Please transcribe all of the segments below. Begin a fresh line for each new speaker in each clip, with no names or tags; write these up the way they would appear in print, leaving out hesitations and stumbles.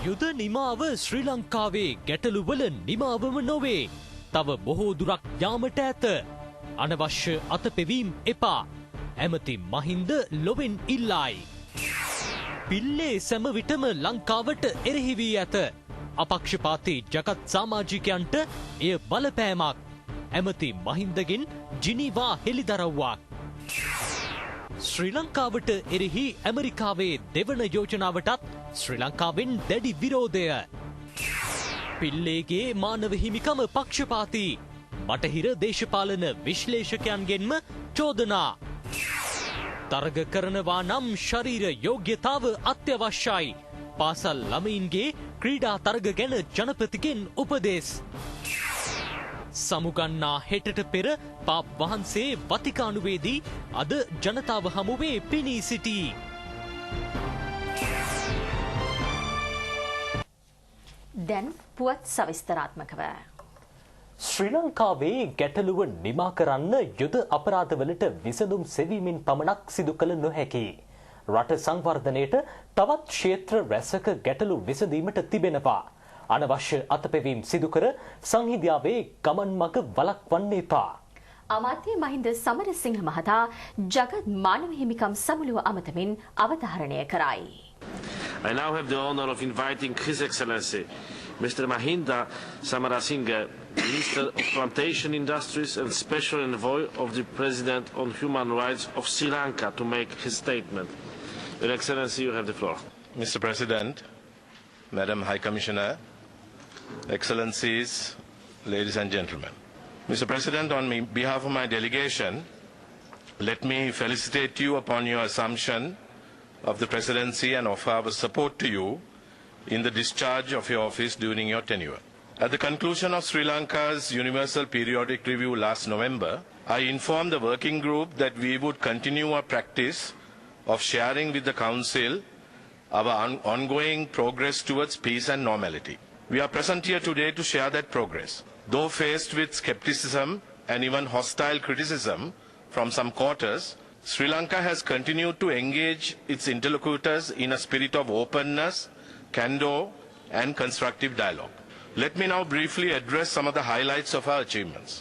යුද නිමාව ශ්‍රී ලංකාවේ ගැටලුවල නිමාවම නොවේ. තව බොහෝ දුරක් යාමට ඇත. අනවශ්‍ය අතපෙවීම් එපා. ඇමති මහින්ද ලොවෙන් ඉල්ලායි. පිල්ලේ සැම විටම ලංකාවට එරෙහි වී ඇත. අපක්ෂපාතී ජගත් සමාජිකයන්ට එය බලපෑමක්. ඇමති මහින්දගෙන් ජිනීවා හෙළිදරව්වක්. ශ්‍රී ලංකාවට එරෙහි ඇමරිකාවේ දෙවන යෝජනාවටත් ශ්‍රී ලංකාවෙන් දැඩි විරෝධය. පිල්ලේගේ මානව හිමිකම පක්ෂපාතී. බටහිර දේශපාලන විශ්ලේෂකයන්ගෙන්ම චෝදනා. තරග කරනවා නම් ශරීර යෝග්‍යතාව අත්‍යවශ්‍යයි. පාසල් ළමයින්ගේ ක්‍රීඩා තරග ගැන ජනපතිගෙන් උපදෙස්. සමුගන්නා හෙටට පෙර පාප් වහන්සේ වතිකානුවේදී අද ජනතාව හමුවේ පෙනී සිටී.
දැන් පුවත් සවිස්තරාත්මකව.
ශ්‍රී ලංකාවේ ගැටලුව නිමා කරන්න යුද අපරාධවලට විසඳුම් සෙවීමෙන් පමණක් සිදු කළ නොහැකි. රට සංවර්ධනයට තවත් ක්ෂේත්‍ර රැසක ගැටලු විසඳීමට තිබෙනවා. අනවශ්‍ය අතපෙවීම් සිදු කර සංහිඳියාවේ ගමන් මඟ වළක්වන්න එපා.
අමාත්‍ය මහින්ද සමරසිංහ මහතා ජගත් මානව හිමිකම් සමුළුව අමතමින් අවධාරණය කරයි.
I now have the honor of inviting His Excellency Mr. Mahinda Samarasinha, Minister of Plantation Industries and Special Envoy of the President on Human Rights of Sri Lanka, to make his statement. Your Excellency, you have the floor.
Mr. President, Madam High Commissioner, Excellencies, ladies and gentlemen. Mr. President, on behalf of my delegation, let me felicitate you upon your assumption of the presidency and offer our support to you in the discharge of your office during your tenure. At the conclusion of Sri Lanka's Universal Periodic Review last November, I informed the working group that we would continue our practice of sharing with the Council our ongoing progress towards peace and normality. We are present here today to share that progress. Though faced with skepticism and even hostile criticism from some quarters, Sri Lanka has continued to engage its interlocutors in a spirit of openness, candor and constructive dialogue. Let me now briefly address some of the highlights of our achievements.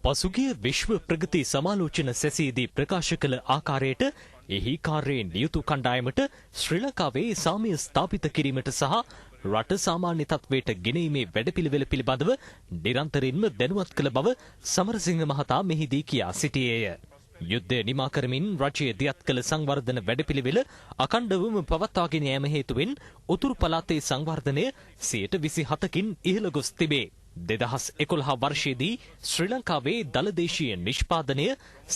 පසුගිය විශ්ව ප්‍රගති සමාලෝචන සැසියේදී ප්‍රකාශ කළ ආකාරයට එහි කාර්යයෙන් නියුතු කණ්ඩායමට ශ්‍රී ලංකාවේ සාමය ස්ථාපිත කිරීමට සහ රට සාමාන්‍ය තත්වයට ගෙනීමේ වැඩපිළිවෙල පිළිබඳව නිරන්තරයෙන්ම දැනුවත් කළ බව සමරසිංහ මහතා මෙහිදී කියා සිටියේය. යුද්ධය නිමා කරමින් රජය දියත් කළ සංවර්ධන වැඩපිළිවෙල අඛණ්ඩවම පවත්වාගෙන යාම හේතුවෙන් උතුරු පළාතේ සංවර්ධනය 27%කින් ඉහළ ගොස් තිබේ. 2011 වර්ෂයේදී ශ්‍රී ලංකාවේ දළදේශීය නිෂ්පාදනය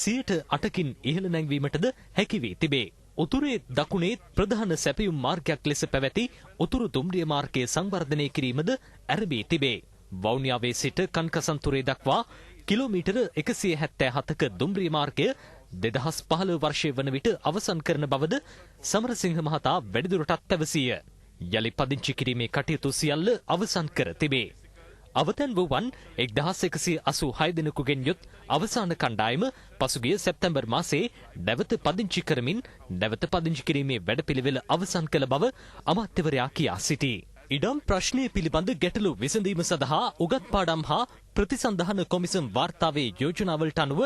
8%කින් ඉහළ නැංවීමටද හැකි වී තිබේ. උතුරේ දකුණේ ප්‍රධාන සැපයුම් මාර්ගයක් ලෙස පැවැති උතුරු දුම්රිය මාර්ගය සංවර්ධනය කිරීමද ඇරඹී තිබේ. වවුනියාවේ සිට කන්කසන්තුරේ දක්වා කිලෝමීටර 177ක දුම්රිය මාර්ගය 2015 වර්ෂයේ වන විට අවසන් කරන බවද සමරසිංහ මහතා වැඩිදුරටත් පැවසීය. යලි පදිංචි කිරීමේ කටයුතු සියල්ල අවසන් කර තිබේ. අවතැන් වූවන් 1186 දෙනෙකුගෙන් යුත් අවසාන කණ්ඩායම පසුගිය සැප්තැම්බර් මාසයේ නැවත පදිංචි කරමින් නැවත පදිංචි කිරීමේ වැඩපිළිවෙල අවසන් කළ බව අමාත්‍යවරයා කියා සිටී. ඉඩම් ප්‍රශ්නය පිළිබඳ ගැටලු විසඳීම සඳහා උගත් පාඩම් හා ප්‍රතිසන්ධාන කොමිසම් වාර්තාවේ යෝජනාවලට අනුව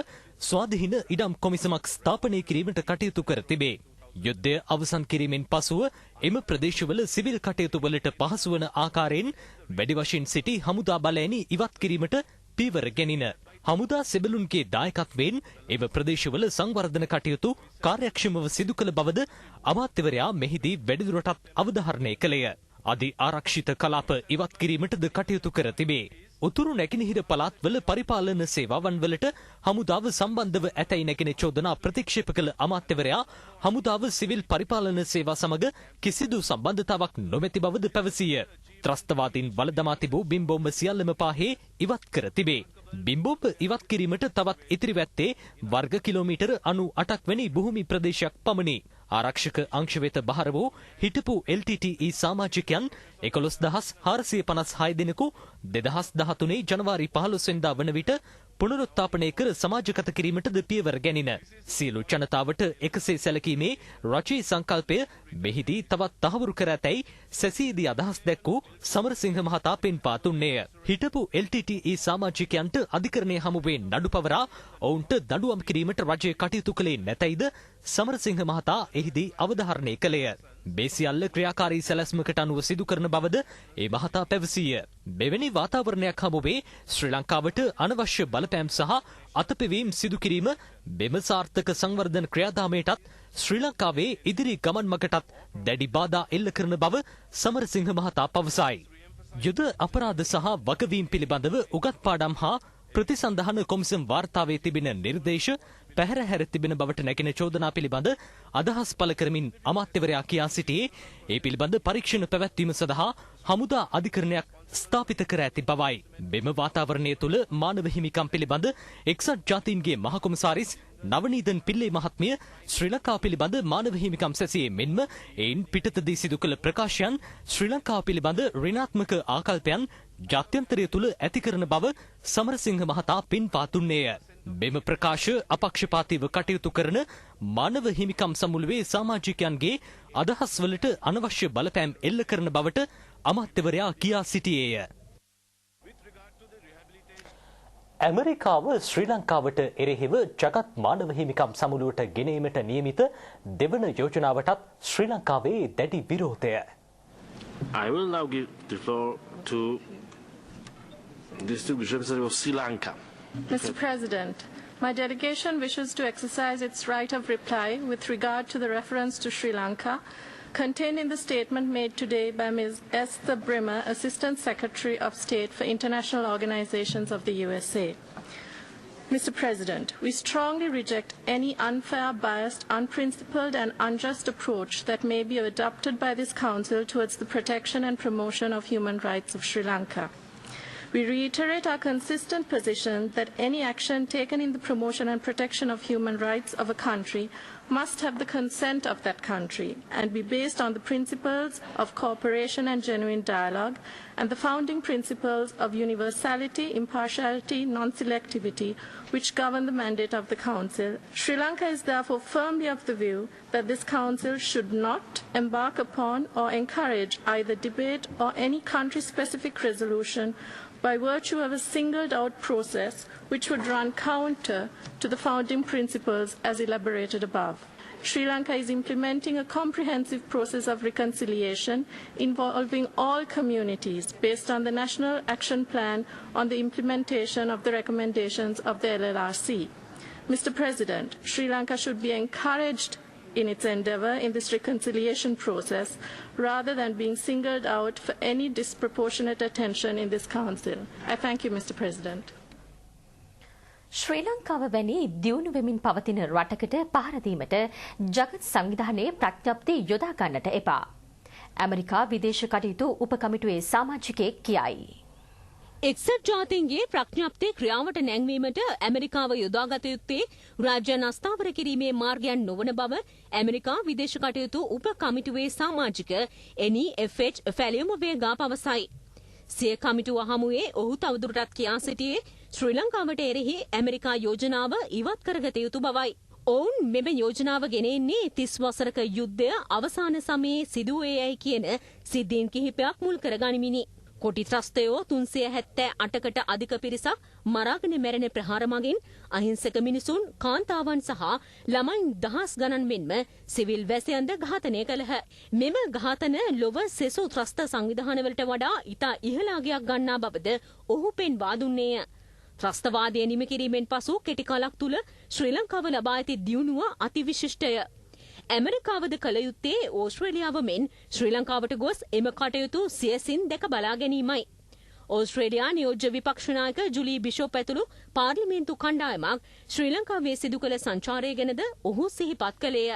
ස්වාධීන ඉඩම් කොමිසමක් ස්ථාපනය කිරීමට කටයුතු කර තිබේ. යුද්ධය අවසන් කිරීමෙන් පසුව එම ප්‍රදේශවල සිවිල් කටයුතු වලට පහසු වන ආකාරයෙන් වැඩි වශයෙන් සිටි හමුදා බලෑනි ඉවත් කිරීමට පියවර ගැනින. හමුදා සෙබළුන්ගේ දායකත්වයෙන් එම ප්‍රදේශවල සංවර්ධන කටයුතු කාර්යක්ෂමව සිදු කළ බවද අමාත්‍යවරයා මෙහිදී වැඩිදුරටත් අවධාරණය කළේය. අධි ආරක්ෂිත කලාප ඉවත් කිරීමටද කටයුතු කර තිබේ. උතුරු නැගෙනහිර පළාත්වල පරිපාලන සේවාවන් වලට හමුදාව සම්බන්ධව ඇතැයි නැගෙන චෝදනා ප්‍රතික්ෂේප කළ අමාත්‍යවරයා හමුදාව සිවිල් පරිපාලන සේවා සමග කිසිදු සම්බන්ධතාවක් නොමැති බවද පැවසීය. ත්‍රස්තවාදීන් වලදමා තිබූ බිම්බෝම්බ සියල්ලම පාහේ ඉවත් කර තිබේ. බිම්බෝම්බ ඉවත් කිරීමට තවත් ඉතිරි වැත්තේ වර්ග කිලෝමීටර 98ක් වැනි භූමි ප්‍රදේශයක් පමණි. ආරක්ෂක අංශ වෙත බහර වූ හිටපු LTTE සමාජිකයන් 11456 දෙනෙකු 2013 ජනවාරි 15 වෙනිදා වන විට පුනරුත්ථාපනය කර සමාජගත කිරීමටද පියවර ගැනින. සියලු ජනතාවට එකසේ සැලකීමේ රජයේ සංකල්පය මෙහිදී තවත් තහවුරු කර ඇතැයි සැසියේදී අදහස් දැක්වූ සමරසිංහ මහතා පෙන්වා දුන්නේය. හිටපු LTTE සමාජිකයන්ට අධිකරණය හමුවේ නඩු පවරා ඔවුන්ට දඬුවම් කිරීමට රජය කටයුතු කළේ නැතැයිද සමරසිංහ මහතා එහිදී අවධාරණය කළේය. මේ සියල්ල ක්‍රියාකාරී සැලැස්මකට අනුව සිදු කරන බවද ඒ මහතා පැවසීය. මෙවැනි වාතාවරණයක් හමුවේ ශ්‍රී ලංකාවට අනවශ්‍ය බලපෑම් සහ අතපෙවීම් සිදු කිරීම මෙම සාර්ථක සංවර්ධන ක්‍රියාදාමයටත් ශ්‍රී ලංකාවේ ඉදිරි ගමන් මගටත් දැඩි බාධා එල්ල කරන බව සමරසිංහ මහතා පවසයි. යුද අපරාධ සහ වගවීම් පිළිබඳව උගත් පාඩම් හා ප්‍රතිසන්ධාන කොමිසම් වාර්තාවේ තිබෙන නිර්දේශ පැහැරහැර තිබෙන බවට නැගෙන චෝදනා පිළිබඳ අදහස් පළ කරමින් අමාත්‍යවරයා කියා සිටියේ ඒ පිළිබඳ පරීක්ෂණ පැවැත්වීම සඳහා හමුදා අධිකරණයක් ස්ථාපිත කර ඇති බවයි. මෙම වාතාවරණය තුළ මානව හිමිකම් පිළිබඳ එක්සත් ජාතීන්ගේ මහකොමසාරිස් නවනීදන් පිල්ලේ මහත්මිය ශ්‍රී ලංකාව පිළිබඳ මානව හිමිකම් සැසියේ මෙන්ම එයින් පිටතදී සිදු කළ ප්‍රකාශයන් ශ්‍රී ලංකාව පිළිබඳ ඍණාත්මක ආකල්පයන් ජාත්‍යන්තරය තුළ ඇති කරන බව සමරසිංහ මහතා පෙන්වා දුන්නේය. මෙම ප්‍රකාශ අපක්ෂපාතීව කටයුතු කරන මානව හිමිකම් සමුළුවේ සමාජිකයන්ගේ අදහස්වලට අනවශ්‍ය බලපෑම් එල්ල කරන බවට අමාත්‍යවරයා කියා සිටියේය. ඇමරිකාව ශ්‍රී ලංකාවට එරෙහිව ජගත් මානව හිමිකම් සමුළුවට ගෙනීමට නියමිත දෙවන යෝජනාවටත් ශ්‍රී ලංකාවේ දැඩි විරෝධය.
I will now give the floor to District Representative of Sri Lanka.
Mr. President, my delegation wishes to exercise its right of reply with regard to the reference to Sri Lanka contained in the statement made today by Ms. Esther Brimmer, Assistant Secretary of State for International Organizations of the USA. Mr. President, we strongly reject any unfair, biased, unprincipled and unjust approach that may be adopted by this Council towards the protection and promotion of human rights of Sri Lanka. We reiterate our consistent position that any action taken in the promotion and protection of human rights of a country must have the consent of that country and be based on the principles of cooperation and genuine dialogue and the founding principles of universality, impartiality, non-selectivity, which govern the mandate of the Council. Sri Lanka is therefore firmly of the view that this Council should not embark upon or encourage either debate or any country-specific resolution by virtue of a singled-out process which would run counter to the founding principles as elaborated above. Sri Lanka is implementing a comprehensive process of reconciliation involving all communities based on the National Action Plan on the implementation of the recommendations of the LLRC. Mr. President, Sri Lanka should be encouraged in its endeavour in this reconciliation process rather than being singled out for any disproportionate attention in this Council. I thank you, Mr. President.
ශ්‍රී ලංකාව වැනි දියුණු වෙමින් පවතින රටකට පහර දීමට ජගත් සංවිධානයේ ප්‍රඥප්ති යොදා ගන්නට එපා. ඇමරිකා විදේශ කටයුතු උපකමිටුවේ සමාජිකයෙක් කියයි.
එක්සත් ජාතීන්ගේ ප්‍රඥප්තිය ක්‍රියාවට නැංවීමට ඇමරිකාව යොදාගත යුත්තේ රාජ්‍යයන් අස්ථාවර කිරීමේ මාර්ගයන් නොවන බව ඇමරිකා විදේශ කටයුතු උපකමිටුවේ සමාජික NEFH ෆැලියුමවේගා පවසයි. සිය කමිටුව හමුවේ ඔහු තවදුරටත් කියා සිටියේ ශ්‍රී ලංකාවට එරෙහි ඇමරිකා යෝජනාව ඉවත් කරගත යුතු බවයි. ඔවුන් මෙම යෝජනාව ගෙනෙන්නේ 30 වසරක යුද්ධය අවසාන සමයේ සිදුවේ යයි කියන සිද්ධීන් කිහිපයක් මුල් කරගනිමිනි. කොටි ත්‍රස්තයෝ 378කට අධික පිරිසක් මරාගෙන මැරෙන ප්‍රහාර මගින් අහිංසක මිනිසුන්, කාන්තාවන් සහ ළමයින් දහස් ගණන් මෙන්ම සිවිල් වැසියන්ද ඝාතනය කළහ. මෙම ඝාතන ලොව සෙසු ත්‍රස්ත සංවිධානවලට වඩා ඉතා ඉහළ අගයක් ගන්නා බවද ඔහු පෙන්වා දුන්නේය. ත්‍රස්තවාදය නිම කිරීමෙන් පසු කෙටි කාලයක් තුළ ශ්‍රී ලංකාව ලබා ඇති දියුණුව අතිවිශිෂ්ටය. ඇමරිකාවද කළ යුත්තේ ඕස්ට්‍රේලියාව මෙන් ශ්‍රී ලංකාවට ගොස් එම කටයුතු සියසින් දැක බලා ගැනීමයි. ඕස්ට්‍රේලියා නියෝජ්‍ය විපක්ෂ නායක ජුලී බිෂොප් ඇතුළු පාර්ලිමේන්තු කණ්ඩායමක් ශ්‍රී ලංකාවේ සිදු කළ සංචාරය ගැනද ඔහු සිහිපත් කළේය.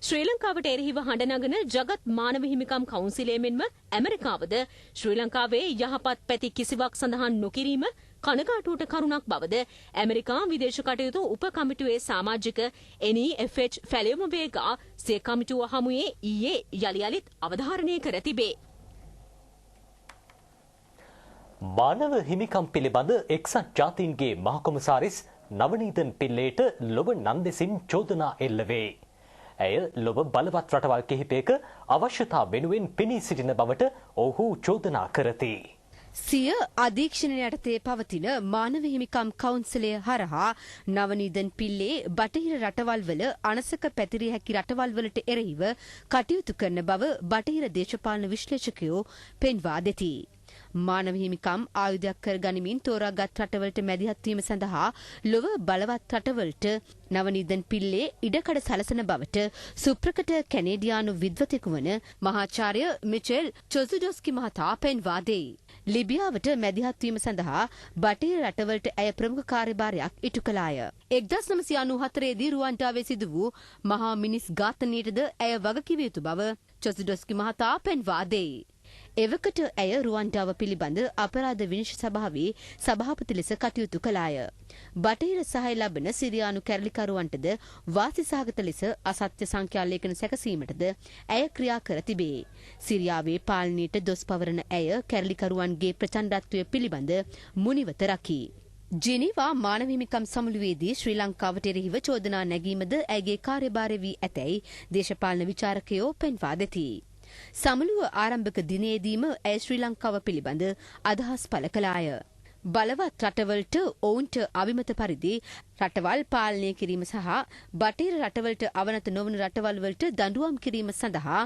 ශ්‍රී ලංකාවට එරෙහිව හඬ නගන ජගත් මානව හිමිකම් කවුන්සිලය මෙන්ම ඇමරිකාවද ශ්‍රී ලංකාවේ යහපත් පැති කිසිවක් සඳහන් නොකිරීම කනගාටුවට කරුණක් බවද ඇමරිකා විදේශ කටයුතු උපකමිටුවේ සමාජික NEFH ෆැලියුමවේගා සිය කමිටුව හමුවේ ඊයේ යළි යළිත් අවධාරණය කර තිබේ.
මානව හිමිකම් පිළිබඳ එක්සත් ජාතීන්ගේ මහකොමසාරිස් නවනීතන් පිල්ලේට ලොව නන්දෙසින් චෝදනා එල්ල වේ. ඇය ලොව බලවත් රටවල් කිහිපයක අවශ්‍යතා වෙනුවෙන් පෙනී සිටින බවට ඔහු චෝදනා කරති.
සිය අධීක්ෂණය යටතේ පවතින මානව හිමිකම් කවුන්සිලය හරහා නවනීදන් පිල්ලේ බටහිර රටවල් වල අනසක පැතිරිය හැකි රටවල් වලට එරෙහිව කටයුතු කරන බව බටහිර දේශපාලන විශ්ලේෂකයෝ පෙන්වා දෙති. මානව හිමිකම් ආයුධයක් කර ගනිමින් තෝරාගත් රටවලට මැදිහත් වීම සඳහා ලොව බලවත් රටවලට නවනීදන් පිල්ලේ ඉඩකඩ සලසන බවට සුප්‍රකට කැනේඩියානු විද්වතෙකු වන මහාචාර්ය මිචෙල් චොසුඩොස්කි මහතා පෙන්වා දෙයි. ලිබියාවට මැදිහත් වීම සඳහා බටහිර රටවලට ඇය ප්‍රමුඛ කාර්යභාරයක් ඉටු කළාය. 1994 දී රුවන්ඩාවේ සිදු වූ මහා මිනිස් ඝාතනයටද ඇය වගකිව යුතු බව චොසුඩොස්කි මහතා පෙන්වා දෙයි. එවකට ඇය රුවන්ඩාව පිළිබඳ අපරාධ විනිශ්චය සභාවේ සභාපති ලෙස කටයුතු කළාය. බටහිර සහාය ලබන සිරියානු කැරලිකරුවන්ටද වාසි සහගත ලෙස අසත්‍ය සංඛ්‍යා ලේඛන සැකසීමටද ඇය ක්‍රියා කර තිබේ. සිරියාවේ පාලනයට දොස් පවරන ඇය කැරලිකරුවන්ගේ ප්‍රචණ්ඩත්වය පිළිබඳ මුනිවත රකී. ජිනීවා මානව හිමිකම් සමුළුවේදී ශ්‍රී ලංකාවට එරෙහිව චෝදනා නැගීමද ඇයගේ කාර්යභාරය වී ඇතැයි දේශපාලන විචාරකයෝ පෙන්වා දෙති. සමුළුව ආරම්භක දිනේදීම ඇය ශ්‍රී ලංකාව පිළිබඳ අදහස් පළ කළාය. බලවත් රටවලට ඔවුන්ට අවිමත පරිදි රටවල් පාලනය කිරීම සහ බටහිර රටවලට අවනත නොවන රටවල් වලට දඬුවම් කිරීම සඳහා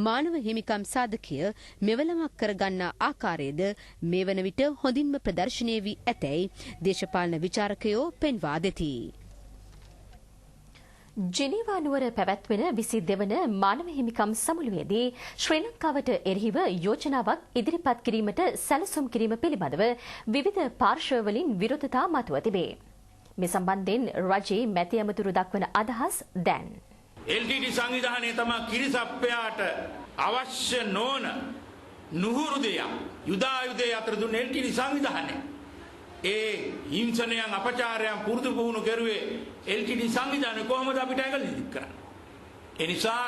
මානව හිමිකම් සාධකය මෙවලමක් කරගන්නා ආකාරයද මේ වන විට හොඳින්ම ප්‍රදර්ශනය වී ඇතැයි දේශපාලන විචාරකයෝ පෙන්වා දෙති.
ජිනීවා නුවර පැවැත්වෙන 22 වන මානව හිමිකම් සමුළුවේදී ශ්‍රී ලංකාවට එරෙහිව යෝජනාවක් ඉදිරිපත් කිරීමට සැලසුම් කිරීම පිළිබඳව විවිධ පාර්ශ්වවලින් විරෝධතා මතුව තිබේ. මේ සම්බන්ධයෙන් රජයේ මැති ඇමතුරු දක්වන අදහස් දැන්.
LTT සංවිධානය තමයි කිරිසප්පයාට අවශ්‍ය නොවන නුහුරු දෙයක් යුදායුධය අතර දුන්න LTT සංවිධානය. ඒ හිංසනයන් අපචාරයන් පුරුදු පුහුණු කරුවේ LTT සංවිධානය කොහොමද අපිට ඇඟිලි දික් කරන්නේ? ඒ නිසා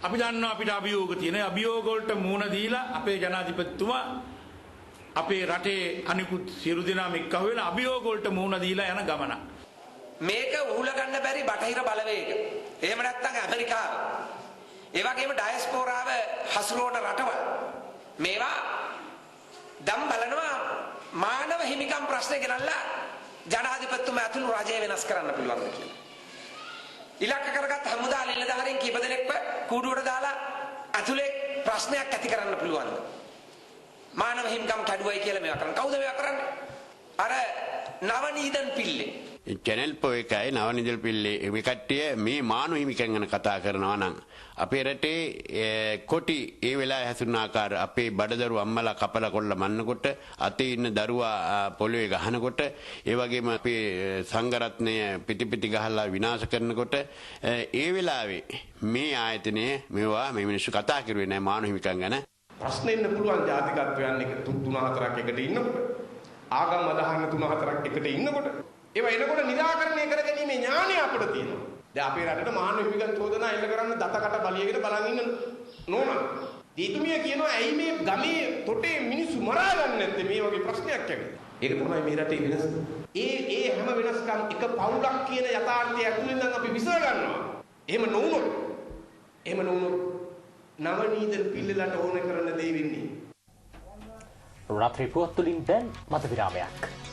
අපි දන්නවා අපිට අභියෝග තියෙන අභියෝග වලට මුහුණ දීලා අපේ ජනාධිපතිතුමා අපේ රටේ අනිකුත් සියලු දෙනාම එක්කව වෙලා අභියෝග වලට මුහුණ දීලා යන ගමන.
මේක උහුල ගන්න බැරි බටහිර බලවේග. එහෙම නැත්නම් ඇමරිකාව. ඒ වගේම ඩයස්පෝරාව හසුරුවන රටවල්. මේවා දම් බලනවා මානව හිමිකම් ප්‍රශ්නේ ගෙනල්ලා ජනාධිපතිතුමා ඇතුළු රජය වෙනස් කරන්න පුළුවන් කියලා. ඉලක්ක කරගත් හමුදා නිලධාරීන් කීප දෙනෙක්ව කූඩුවට දාලා ඇතුලේ ප්‍රශ්නයක් ඇති කරන්න පුළුවන්. මානව හිමිකම් කඩුවයි කියලා මේවා කරන්නේ. කවුද මේවා කරන්නේ? අර නවනීදන් පිල්ලේ.
චැනල් පොයකයි නවනීදන් පිල්ලේ මේ කට්ටිය මේ මානව හිමිකම් ගැන කතා කරනවා නම් අපේ රටේ කොටි ඒ වෙලාවේ හැසිරෙන ආකාර අපේ බඩදරු අම්මලා කපලා කොල්ල මන්නකොට අතේ ඉන්න දරුවා පොළවේ ගහනකොට ඒ වගේම අපේ සංඝරත්නය පිටිපිටි ගහලා විනාශ කරනකොට ඒ වෙලාවේ මේ ආයතනයේ මේවා මේ මිනිස්සු කතා කරුවේ නැහැ මානව හිමිකම් ගැන.
ප්‍රශ්න ඉන්න පුළුවන් ජාතිකත්වයන් එක 3-4ක් එකට ඉන්නකොට ආගම් අදහන 3-4ක් එකට ඉන්නකොට ඒවා එනකොට निराකරණය කරගැනීමේ ඥාණය අපිට තියෙනවා. දැන් අපේ රටේ මානව හිමිකම් චෝදනා එල්ල කරන්න දතකට බලියගෙන බලන් ඉන්න නෝනා. දීතුමිය කියනවා ඇයි මේ ගමේ තොටේ මිනිස්සු මරා ගන්න නැත්තේ මේ වගේ ප්‍රශ්නයක් ඇවිත්. ඒක තමයි මේ රටේ වෙනස. ඒ හැම වෙනස්කම් එක පවුලක් කියන යථාර්ථය ඇතුළෙන් නම් අපි විසඳ ගන්නවා. එහෙම නොවුනොත් නවනීදන් පිල්ලලට ඕන කරන දේ වෙන්නේ.
රාත්‍රී පුවත් තුලින් දැන් මත විරාමයක්.